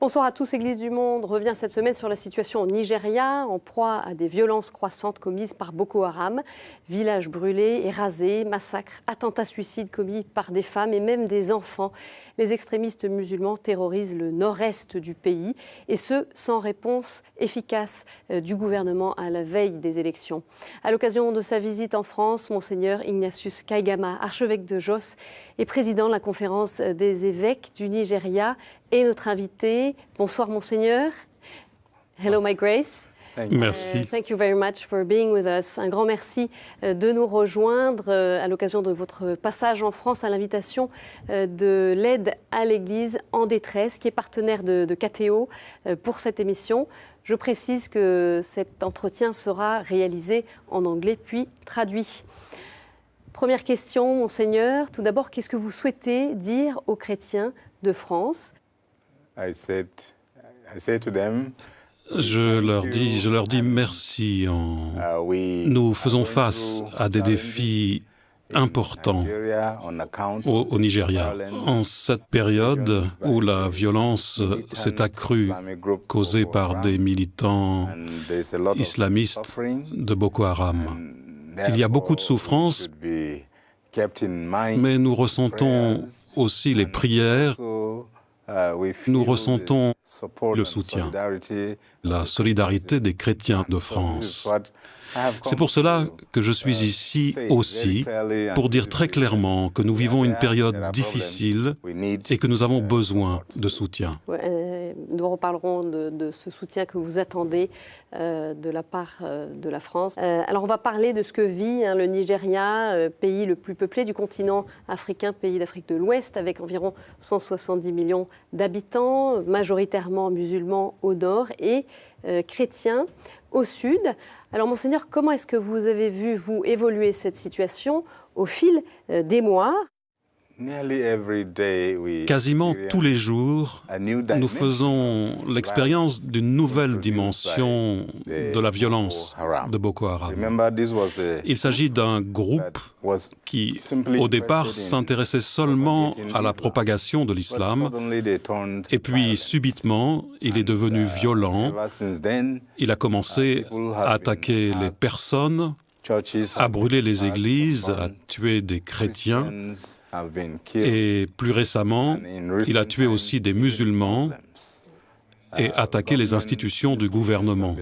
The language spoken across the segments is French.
Bonsoir à tous. Église du Monde revient cette semaine sur la situation au Nigeria, en proie à des violences croissantes commises par Boko Haram. Villages brûlés et rasés, massacres, attentats suicides commis par des femmes et même des enfants. Les extrémistes musulmans terrorisent le nord-est du pays, et ce, sans réponse efficace du gouvernement à la veille des élections. À l'occasion de sa visite en France, Monseigneur Ignatius Kaigama, archevêque de Jos et président de la conférence des évêques du Nigeria, est notre invité. Bonsoir, Monseigneur. Hello, My Grace. Merci. Thank you very much for being with us. Un grand merci de nous rejoindre à l'occasion de votre passage en France à l'invitation de l'aide à l'Église en détresse, qui est partenaire de KTO pour cette émission. Je précise que cet entretien sera réalisé en anglais puis traduit. Première question, Monseigneur. Tout d'abord, qu'est-ce que vous souhaitez dire aux chrétiens de France? Je leur dis merci. Nous faisons face à des défis importants au Nigeria. En cette période où la violence s'est accrue, causée par des militants islamistes de Boko Haram, il y a beaucoup de souffrances, mais nous ressentons aussi les prières. Nous ressentons le soutien, la solidarité des chrétiens de France. C'est pour cela que je suis ici aussi, pour dire très clairement que nous vivons une période difficile et que nous avons besoin de soutien. Nous reparlerons de ce soutien que vous attendez de la part de la France. Alors on va parler de ce que vit le Nigeria, pays le plus peuplé du continent africain, pays d'Afrique de l'Ouest, avec environ 170 millions d'habitants, majoritairement musulmans au nord et chrétiens au sud. Alors, Monseigneur, comment est-ce que vous avez vu, vous, évoluer cette situation au fil des mois? Quasiment tous les jours, nous faisons l'expérience d'une nouvelle dimension de la violence de Boko Haram. Il s'agit d'un groupe qui, au départ, s'intéressait seulement à la propagation de l'islam, et puis, subitement, il est devenu violent. Il a commencé à attaquer les personnes, à brûler les églises, à tuer des chrétiens. Et plus récemment, il a tué aussi des musulmans et attaqué les institutions du gouvernement.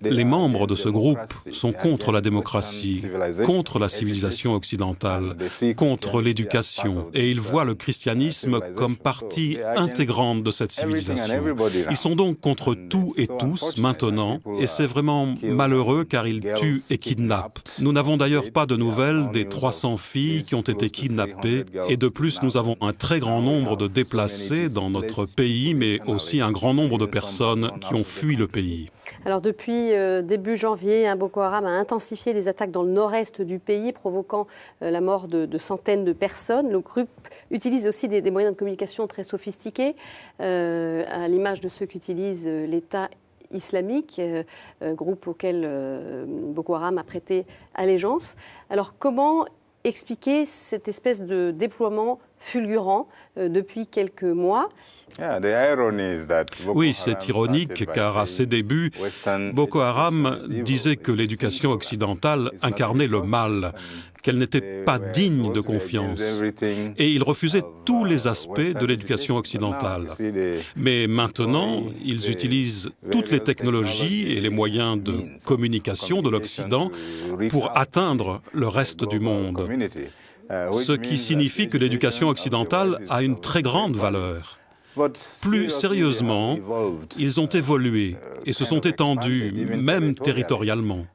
Les membres de ce groupe sont contre la démocratie, contre la civilisation occidentale, contre l'éducation, et ils voient le christianisme comme partie intégrante de cette civilisation. Ils sont donc contre tout et tous maintenant, et c'est vraiment malheureux car ils tuent et kidnappent. Nous n'avons d'ailleurs pas de nouvelles des 300 filles qui ont été kidnappées, et de plus nous avons un très grand nombre de déplacés dans notre pays, mais aussi un grand nombre de personnes qui ont fui le pays. Alors depuis début janvier, Boko Haram a intensifié les attaques dans le nord-est du pays, provoquant la mort de centaines de personnes. Le groupe utilise aussi des moyens de communication très sophistiqués, à l'image de ceux qu'utilise l'État islamique, groupe auquel Boko Haram a prêté allégeance. Alors comment expliquer cette espèce de déploiement fulgurant depuis quelques mois? Oui, c'est ironique car à ses débuts, Boko Haram disait que l'éducation occidentale incarnait le mal, qu'elle n'était pas digne de confiance. Et il refusait tous les aspects de l'éducation occidentale. Mais maintenant, ils utilisent toutes les technologies et les moyens de communication de l'Occident pour atteindre le reste du monde. Ce qui signifie que l'éducation occidentale a une très grande valeur. Plus sérieusement, ils ont évolué et se sont étendus, même territorialement.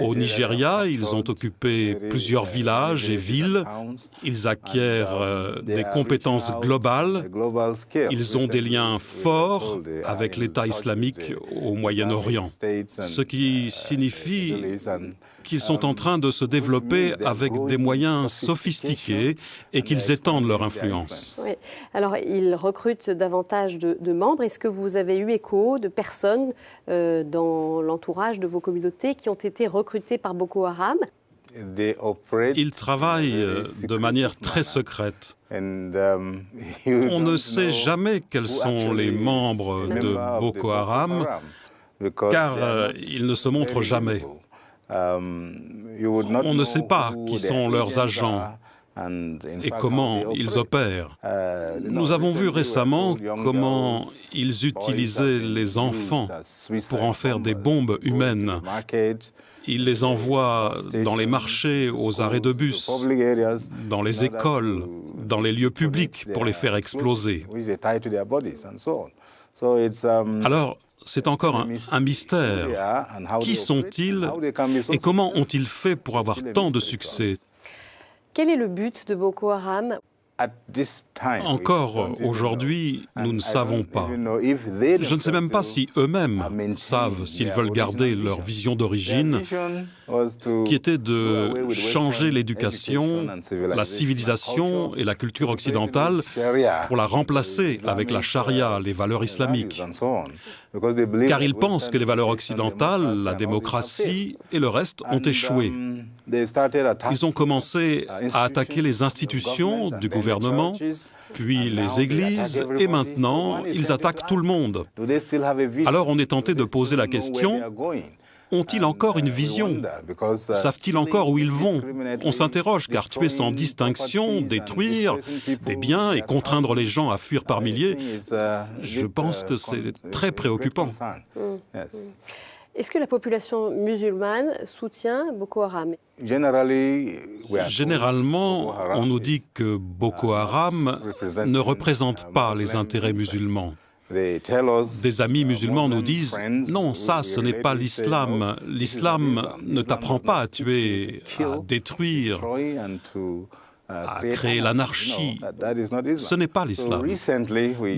Au Nigeria, ils ont occupé plusieurs villages et villes. Ils acquièrent des compétences globales. Ils ont des liens forts avec l'État islamique au Moyen-Orient, ce qui signifie qu'ils sont en train de se développer avec des moyens sophistiqués et qu'ils étendent leur influence. Oui. Alors, ils recrutent davantage de membres. Est-ce que vous avez eu écho de personnes dans l'entourage de vos communautés qui ont été recrutées par Boko Haram? Ils travaillent de manière très secrète. On ne sait jamais quels sont les membres de Boko Haram, car ils ne se montrent jamais. On ne sait pas qui sont leurs agents et comment ils opèrent. Nous avons vu récemment comment ils utilisaient les enfants pour en faire des bombes humaines. Ils les envoient dans les marchés, aux arrêts de bus, dans les écoles, dans les lieux publics pour les faire exploser. Alors, c'est encore un mystère. Qui sont-ils et comment ont-ils fait pour avoir tant de succès ? Quel est le but de Boko Haram ? Encore aujourd'hui, nous ne savons pas. Je ne sais même pas si eux-mêmes savent s'ils veulent garder leur vision d'origine, qui était de changer l'éducation, la civilisation et la culture occidentale pour la remplacer avec la charia, les valeurs islamiques. Car ils pensent que les valeurs occidentales, la démocratie et le reste ont échoué. Ils ont commencé à attaquer les institutions du gouvernement, puis les églises, et maintenant, ils attaquent tout le monde. Alors on est tenté de poser la question, ont-ils encore une vision? Savent-ils encore où ils vont? On s'interroge, car tuer sans distinction, détruire des biens et contraindre les gens à fuir par milliers, je pense que c'est très préoccupant. Est-ce que la population musulmane soutient Boko Haram? Généralement, on nous dit que Boko Haram ne représente pas les intérêts musulmans. Des amis musulmans nous disent « Non, ça, ce n'est pas l'islam. L'islam ne t'apprend pas à tuer, à détruire, à créer l'anarchie. Ce n'est pas l'islam. »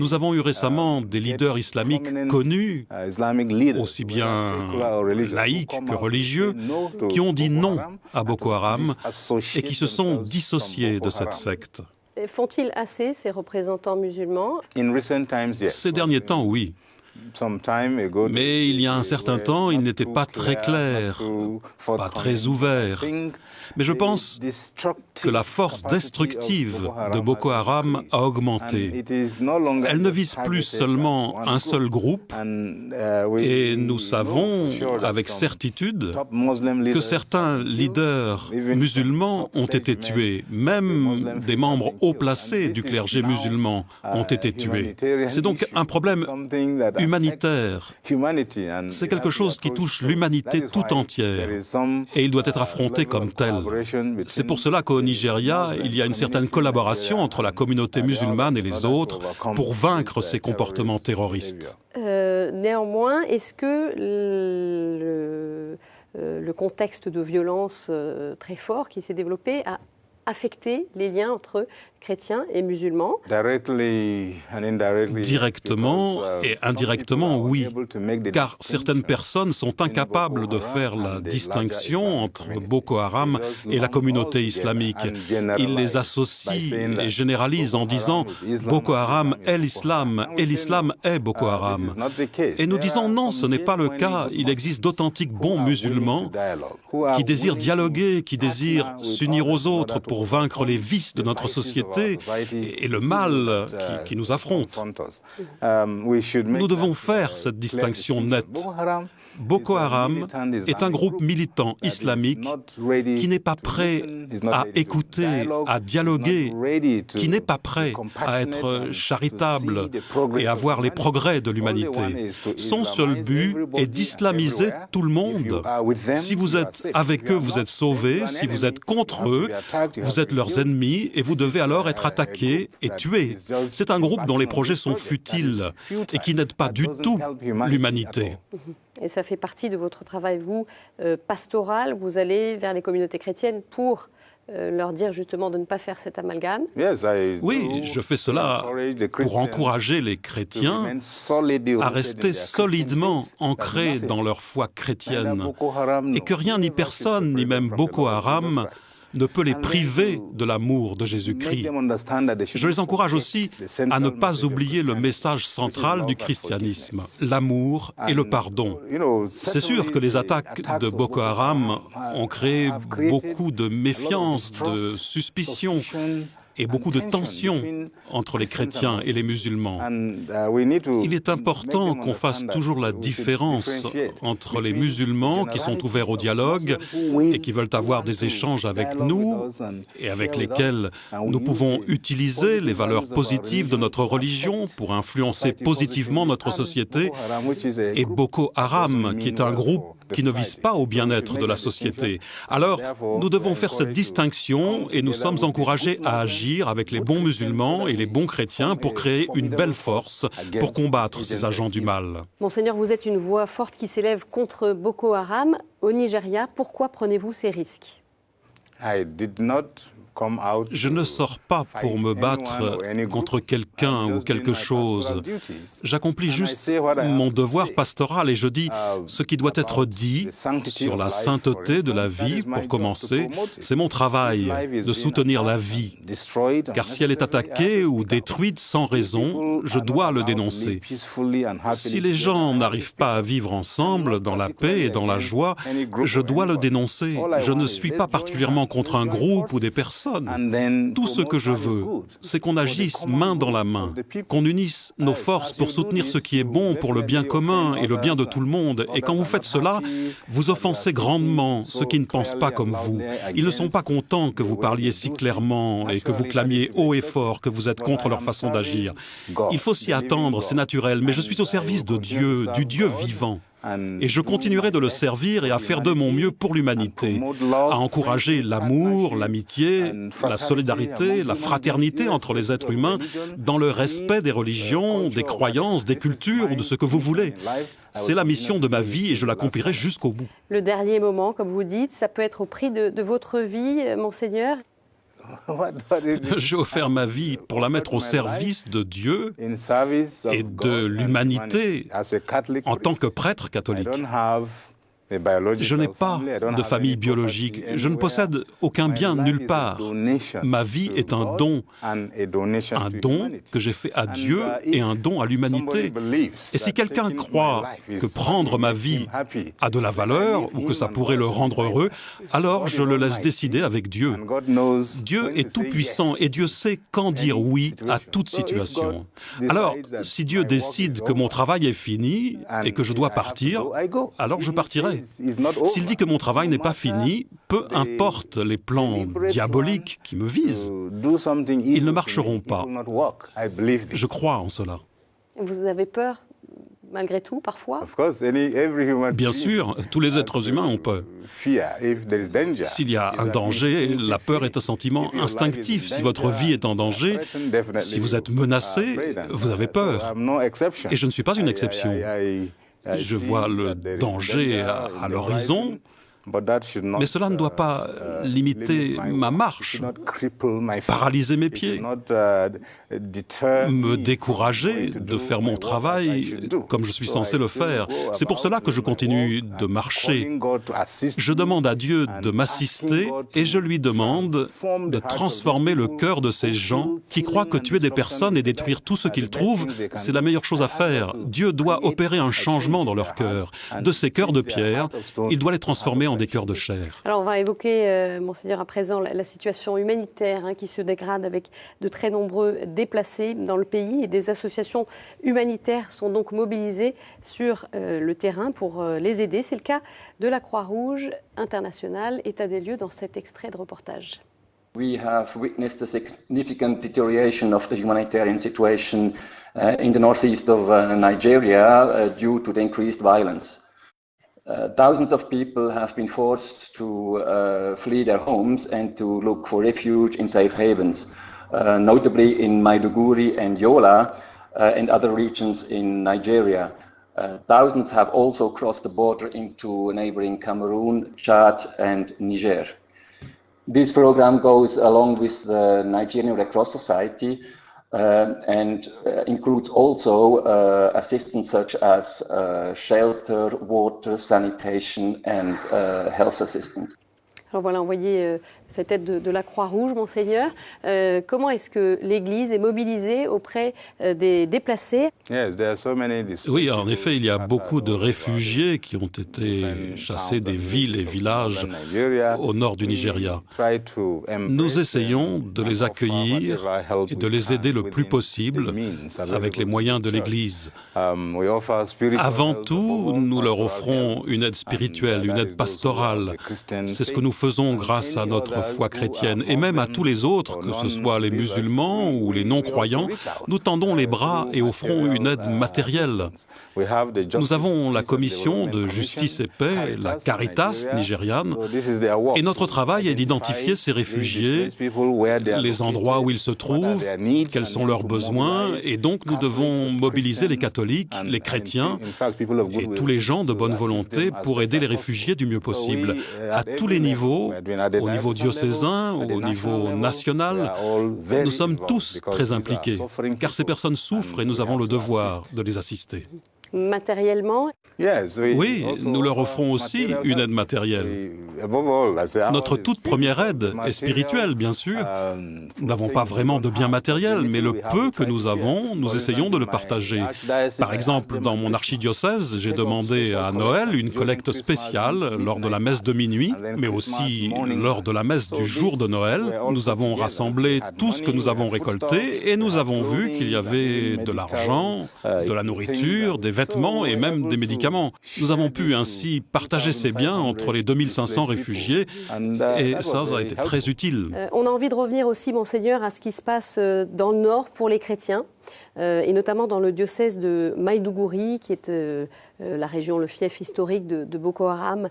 Nous avons eu récemment des leaders islamiques connus, aussi bien laïcs que religieux, qui ont dit non à Boko Haram et qui se sont dissociés de cette secte. Font-ils assez, ces représentants musulmans? Ces derniers temps, oui. Mais il y a un certain temps, ils n'étaient pas très clairs, pas très ouverts. Mais je pense que la force destructive de Boko Haram a augmenté. Elle ne vise plus seulement un seul groupe, et nous savons avec certitude que certains leaders musulmans ont été tués, même des membres haut placés du clergé musulman ont été tués. C'est donc un problème humanitaire. C'est quelque chose qui touche l'humanité tout entière et il doit être affronté comme tel. C'est pour cela qu'au Nigeria, il y a une certaine collaboration entre la communauté musulmane et les autres pour vaincre ces comportements terroristes. Néanmoins, est-ce que le contexte de violence très fort qui s'est développé a affecté les liens entre chrétiens et musulmans? Directement et indirectement, oui, car certaines personnes sont incapables de faire la distinction entre Boko Haram et la communauté islamique. Ils les associent et généralisent en disant « Boko Haram est l'islam et l'islam est Boko Haram ». Et nous disons non, ce n'est pas le cas. Il existe d'authentiques bons musulmans qui désirent dialoguer, qui désirent s'unir aux autres pour vaincre les vices de notre société et le mal qui nous affronte. Nous devons faire cette distinction nette. Boko Haram est un groupe militant islamique qui n'est pas prêt à écouter, à dialoguer, qui n'est pas prêt à être charitable et à voir les progrès de l'humanité. Son seul but est d'islamiser tout le monde. Si vous êtes avec eux, vous êtes sauvés. Si vous êtes contre eux, vous êtes leurs ennemis et vous devez alors être attaqués et tués. C'est un groupe dont les projets sont futiles et qui n'aide pas du tout l'humanité. Et ça fait partie de votre travail, vous, pastoral. Vous allez vers les communautés chrétiennes pour leur dire justement de ne pas faire cet amalgame. Oui, je fais cela pour encourager les chrétiens à rester solidement ancrés dans leur foi chrétienne et que rien ni personne, ni même Boko Haram, ne peut les priver de l'amour de Jésus-Christ. Je les encourage aussi à ne pas oublier le message central du christianisme, l'amour et le pardon. C'est sûr que les attaques de Boko Haram ont créé beaucoup de méfiance, de suspicion et beaucoup de tensions entre les chrétiens et les musulmans. Il est important qu'on fasse toujours la différence entre les musulmans qui sont ouverts au dialogue et qui veulent avoir des échanges avec nous et avec lesquels nous pouvons utiliser les valeurs positives de notre religion pour influencer positivement notre société, et Boko Haram, qui est un groupe qui ne vise pas au bien-être de la société. Alors, nous devons faire cette distinction et nous sommes encouragés à agir avec les bons musulmans et les bons chrétiens pour créer une belle force pour combattre ces agents du mal. Monseigneur, vous êtes une voix forte qui s'élève contre Boko Haram au Nigeria. Pourquoi prenez-vous ces risques ? Je ne sors pas pour me battre contre quelqu'un ou quelque chose. J'accomplis juste mon devoir pastoral et je dis ce qui doit être dit sur la sainteté de la vie, pour commencer. C'est mon travail de soutenir la vie. Car si elle est attaquée ou détruite sans raison, je dois le dénoncer. Si les gens n'arrivent pas à vivre ensemble dans la paix et dans la joie, je dois le dénoncer. Je ne suis pas particulièrement contre un groupe ou des personnes. Tout ce que je veux, c'est qu'on agisse main dans la main, qu'on unisse nos forces pour soutenir ce qui est bon pour le bien commun et le bien de tout le monde. Et quand vous faites cela, vous offensez grandement ceux qui ne pensent pas comme vous. Ils ne sont pas contents que vous parliez si clairement et que vous clamiez haut et fort que vous êtes contre leur façon d'agir. Il faut s'y attendre, c'est naturel, mais je suis au service de Dieu, du Dieu vivant. Et je continuerai de le servir et à faire de mon mieux pour l'humanité, à encourager l'amour, l'amitié, la solidarité, la fraternité entre les êtres humains dans le respect des religions, des croyances, des cultures ou de ce que vous voulez. C'est la mission de ma vie et je l'accomplirai jusqu'au bout. Le dernier moment, comme vous dites, ça peut être au prix de votre vie, Monseigneur. J'ai offert ma vie pour la mettre au service de Dieu et de l'humanité en tant que prêtre catholique. Je n'ai pas de famille biologique. Je ne possède aucun bien nulle part. Ma vie est un don que j'ai fait à Dieu et un don à l'humanité. Et si quelqu'un croit que prendre ma vie a de la valeur ou que ça pourrait le rendre heureux, alors je le laisse décider avec Dieu. Dieu est tout-puissant et Dieu sait quand dire oui à toute situation. Alors, si Dieu décide que mon travail est fini et que je dois partir, alors je partirai. S'il dit que mon travail n'est pas fini, peu importe les plans diaboliques qui me visent, ils ne marcheront pas. Je crois en cela. Vous avez peur, malgré tout, parfois ? Bien sûr, tous les êtres humains ont peur. S'il y a un danger, la peur est un sentiment instinctif. Si votre vie est en danger, si vous êtes menacé, vous avez peur. Et je ne suis pas une exception. Je vois le danger à l'horizon, mais cela ne doit pas limiter ma marche, paralyser mes pieds, me décourager de faire mon travail comme je suis censé le faire. C'est pour cela que je continue de marcher. Je demande à Dieu de m'assister et je lui demande de transformer le cœur de ces gens qui croient que tuer des personnes et détruire tout ce qu'ils trouvent, c'est la meilleure chose à faire. Dieu doit opérer un changement dans leur cœur. De ces cœurs de pierre, il doit les transformer en des cœurs de chair. Alors on va évoquer, Monseigneur, à présent la situation humanitaire qui se dégrade avec de très nombreux déplacés dans le pays et des associations humanitaires sont donc mobilisées sur le terrain pour les aider. C'est le cas de la Croix-Rouge internationale. État des lieux dans cet extrait de reportage. We have witnessed a significant deterioration of the humanitarian situation in the northeast of Nigeria due to the increased violence. Thousands of people have been forced to flee their homes and to look for refuge in safe havens, notably in Maiduguri and Yola and other regions in Nigeria. Thousands have also crossed the border into neighboring Cameroon, Chad and Niger. This program goes along with the Nigerian Red Cross Society and includes also assistance such as shelter, water, sanitation and health assistance. Alors voilà, on voyait cette aide de la Croix-Rouge, Monseigneur. Comment est-ce que l'Église est mobilisée auprès des déplacés? Oui, en effet, il y a beaucoup de réfugiés qui ont été chassés des villes et villages au nord du Nigeria. Nous essayons de les accueillir et de les aider le plus possible avec les moyens de l'Église. Avant tout, nous leur offrons une aide spirituelle, une aide pastorale. C'est ce que nous faisons grâce à notre foi chrétienne. Et même à tous les autres, que ce soit les musulmans ou les non-croyants, nous tendons les bras et offrons une aide matérielle. Nous avons la commission de justice et paix, la Caritas nigériane, et notre travail est d'identifier ces réfugiés, les endroits où ils se trouvent, quels sont leurs besoins, et donc nous devons mobiliser les catholiques, les chrétiens et tous les gens de bonne volonté pour aider les réfugiés du mieux possible, à tous les niveaux, au niveau diocésain, au niveau national. Nous sommes tous très impliqués, car ces personnes souffrent et nous avons le devoir de les assister. Matériellement? Oui, nous leur offrons aussi une aide matérielle. Notre toute première aide est spirituelle, bien sûr. Nous n'avons pas vraiment de biens matériels, mais le peu que nous avons, nous essayons de le partager. Par exemple, dans mon archidiocèse, j'ai demandé à Noël une collecte spéciale lors de la messe de minuit, mais aussi lors de la messe du jour de Noël. Nous avons rassemblé tout ce que nous avons récolté et nous avons vu qu'il y avait de l'argent, de la nourriture, des vêtements et même des médicaments. Nous avons pu ainsi partager ces biens entre les 2500 réfugiés et ça a été très utile. On a envie de revenir aussi, Monseigneur, à ce qui se passe dans le nord pour les chrétiens. Et notamment dans le diocèse de Maïdougouri, qui est la région, le fief historique de Boko Haram.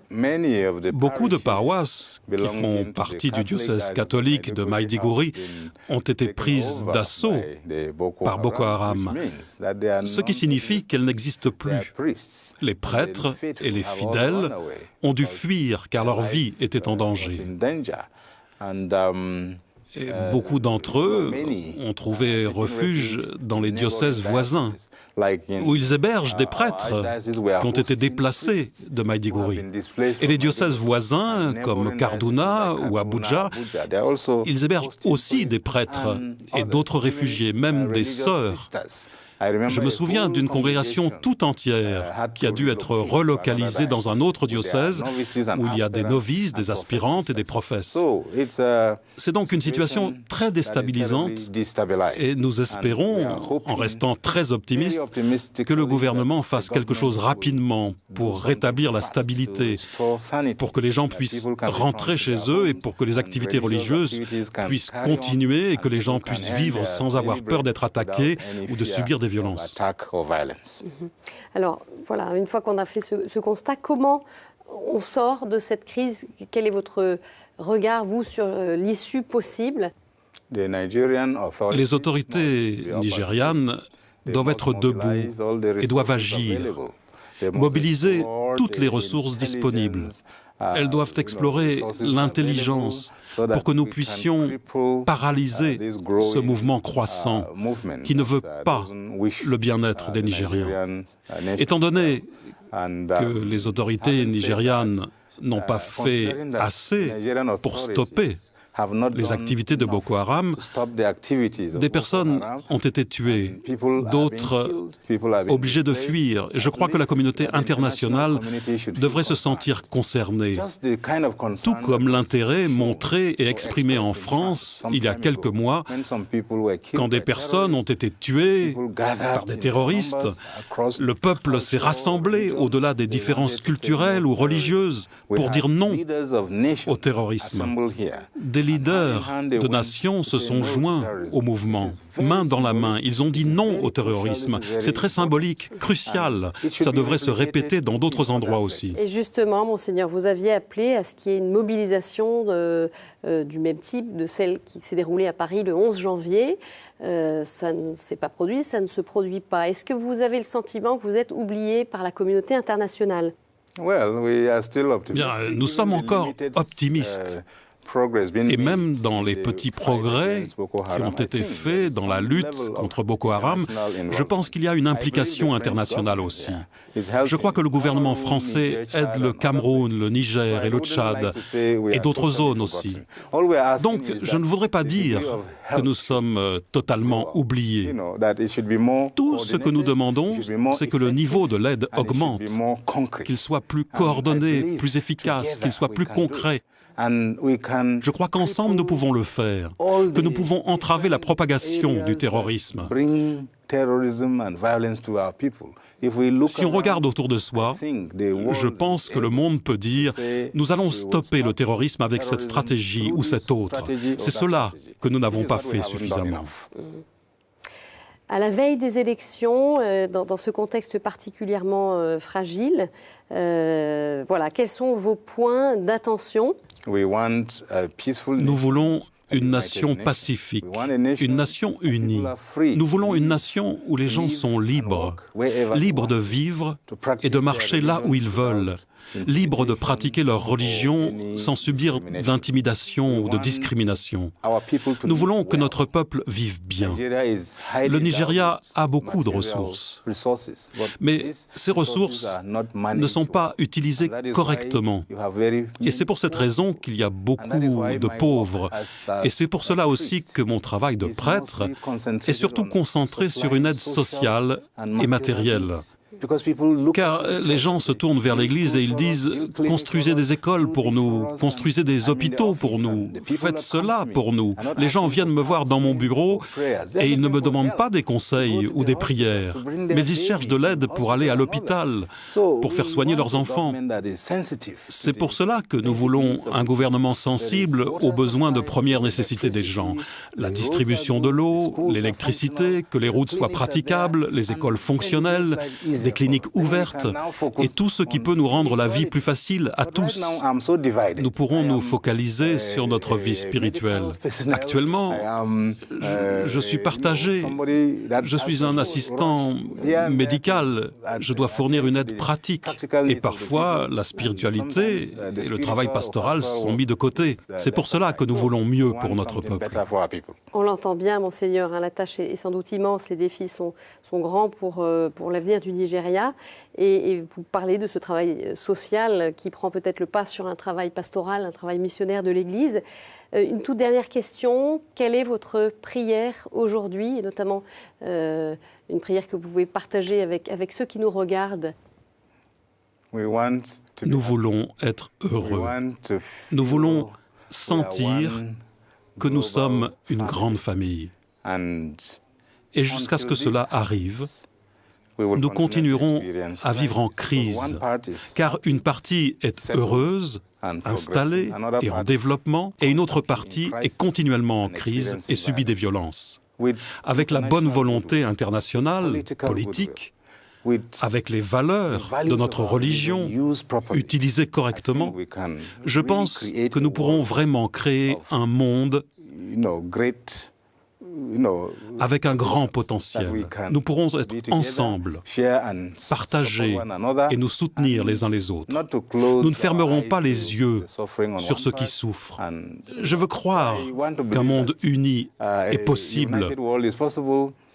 Beaucoup de paroisses qui font partie du diocèse catholique de Maïdougouri ont été prises d'assaut par Boko Haram, ce qui signifie qu'elles n'existent plus. Les prêtres et les fidèles ont dû fuir car leur vie était en danger. Et beaucoup d'entre eux ont trouvé refuge dans les diocèses voisins, où ils hébergent des prêtres qui ont été déplacés de Maïdougouri. Et les diocèses voisins, comme Kaduna ou Abuja, ils hébergent aussi des prêtres et d'autres réfugiés, même des sœurs. Je me souviens d'une congrégation tout entière qui a dû être relocalisée dans un autre diocèse où il y a des novices, des aspirantes et des professes. C'est donc une situation très déstabilisante et nous espérons, en restant très optimistes, que le gouvernement fasse quelque chose rapidement pour rétablir la stabilité, pour que les gens puissent rentrer chez eux et pour que les activités religieuses puissent continuer et que les gens puissent vivre sans avoir peur d'être attaqués ou de subir des violences. Alors, voilà, une fois qu'on a fait ce constat, comment on sort de cette crise? Quel est votre regard, vous, sur l'issue possible? Les autorités nigérianes doivent être debout et doivent agir, mobiliser toutes les ressources disponibles. Elles doivent explorer l'intelligence pour que nous puissions paralyser ce mouvement croissant qui ne veut pas le bien-être des Nigérians. Étant donné que les autorités nigérianes n'ont pas fait assez pour stopper les activités de Boko Haram, des personnes ont été tuées, d'autres obligées de fuir. Je crois que la communauté internationale devrait se sentir concernée, tout comme l'intérêt montré et exprimé en France il y a quelques mois, quand des personnes ont été tuées par des terroristes. Le peuple s'est rassemblé au-delà des différences culturelles ou religieuses pour dire non au terrorisme. Des leaders de nations se sont joints au mouvement, main dans la main. Ils ont dit non au terrorisme. C'est très symbolique, crucial. Ça devrait se répéter dans d'autres endroits aussi. Et justement, Monseigneur, vous aviez appelé à ce qu'il y ait une mobilisation du même type de celle qui s'est déroulée à Paris le 11 janvier. Ça ne s'est pas produit, ça ne se produit pas. Est-ce que vous avez le sentiment que vous êtes oublié par la communauté internationale? Bien, nous sommes encore optimistes. Et même dans les petits progrès qui ont été faits dans la lutte contre Boko Haram, je pense qu'il y a une implication internationale aussi. Je crois que le gouvernement français aide le Cameroun, le Niger et le Tchad, et d'autres zones aussi. Donc, je ne voudrais pas dire que nous sommes totalement oubliés. Tout ce que nous demandons, c'est que le niveau de l'aide augmente, qu'il soit plus coordonné, plus efficace, qu'il soit plus concret. Je crois qu'ensemble, nous pouvons le faire, que nous pouvons entraver la propagation du terrorisme. Si on regarde autour de soi, je pense que le monde peut dire « Nous allons stopper le terrorisme avec cette stratégie ou cette autre ». C'est cela que nous n'avons pas fait suffisamment. À la veille des élections, dans ce contexte particulièrement fragile, voilà, quels sont vos points d'attention ? Nous voulons une nation pacifique, une nation unie. Nous voulons une nation où les gens sont libres, libres de vivre et de marcher là où ils veulent, libres de pratiquer leur religion sans subir d'intimidation ou de discrimination. Nous voulons que notre peuple vive bien. Le Nigeria a beaucoup de ressources, mais ces ressources ne sont pas utilisées correctement. Et c'est pour cette raison qu'il y a beaucoup de pauvres. Et c'est pour cela aussi que mon travail de prêtre est surtout concentré sur une aide sociale et matérielle. Car les gens se tournent vers l'Église et ils disent « Construisez des écoles pour nous, construisez des hôpitaux pour nous, faites cela pour nous ». Les gens viennent me voir dans mon bureau et ils ne me demandent pas des conseils ou des prières, mais ils cherchent de l'aide pour aller à l'hôpital, pour faire soigner leurs enfants. C'est pour cela que nous voulons un gouvernement sensible aux besoins de première nécessité des gens. La distribution de l'eau, l'électricité, que les routes soient praticables, les écoles fonctionnelles, des cliniques ouvertes et tout ce qui peut nous rendre la vie plus facile à tous. Nous pourrons nous focaliser sur notre vie spirituelle. Actuellement, je suis partagé. Je suis un assistant médical. Je dois fournir une aide pratique. Et parfois, la spiritualité et le travail pastoral sont mis de côté. C'est pour cela que nous voulons mieux pour notre peuple. On l'entend bien, Monseigneur, hein, la tâche est sans doute immense, les défis sont grands pour l'avenir du Nigeria. Et vous parlez de ce travail social qui prend peut-être le pas sur un travail pastoral, un travail missionnaire de l'Église. Une toute dernière question, quelle est votre prière aujourd'hui, et notamment une prière que vous pouvez partager avec ceux qui nous regardent? Nous voulons être heureux. Nous voulons sentir que nous sommes une grande famille. Et jusqu'à ce que cela arrive, nous continuerons à vivre en crise, car une partie est heureuse, installée et en développement, et une autre partie est continuellement en crise et subit des violences. Avec la bonne volonté internationale, politique, avec les valeurs de notre religion utilisées correctement, je pense que nous pourrons vraiment créer un monde avec un grand potentiel. Nous pourrons être ensemble, partager et nous soutenir les uns les autres. Nous ne fermerons pas les yeux sur ceux qui souffrent. Je veux croire qu'un monde uni est possible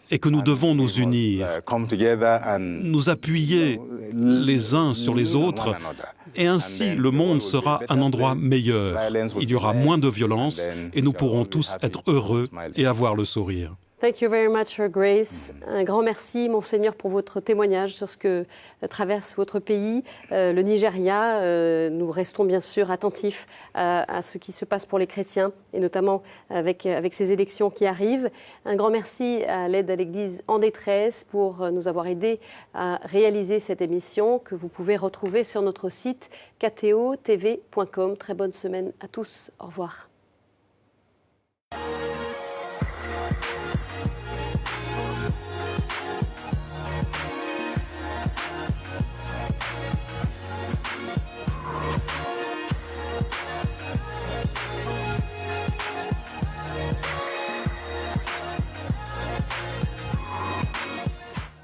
et que nous devons nous unir, nous appuyer les uns sur les autres, et ainsi le monde sera un endroit meilleur. Il y aura moins de violence et nous pourrons tous être heureux et avoir le sourire. Thank you very much, Her Grace. Un grand merci, Monseigneur, pour votre témoignage sur ce que traverse votre pays, le Nigeria. Nous restons bien sûr attentifs à ce qui se passe pour les chrétiens, et notamment avec ces élections qui arrivent. Un grand merci à l'aide à l'Église en détresse pour nous avoir aidés à réaliser cette émission que vous pouvez retrouver sur notre site ktotv.com. Très bonne semaine à tous. Au revoir.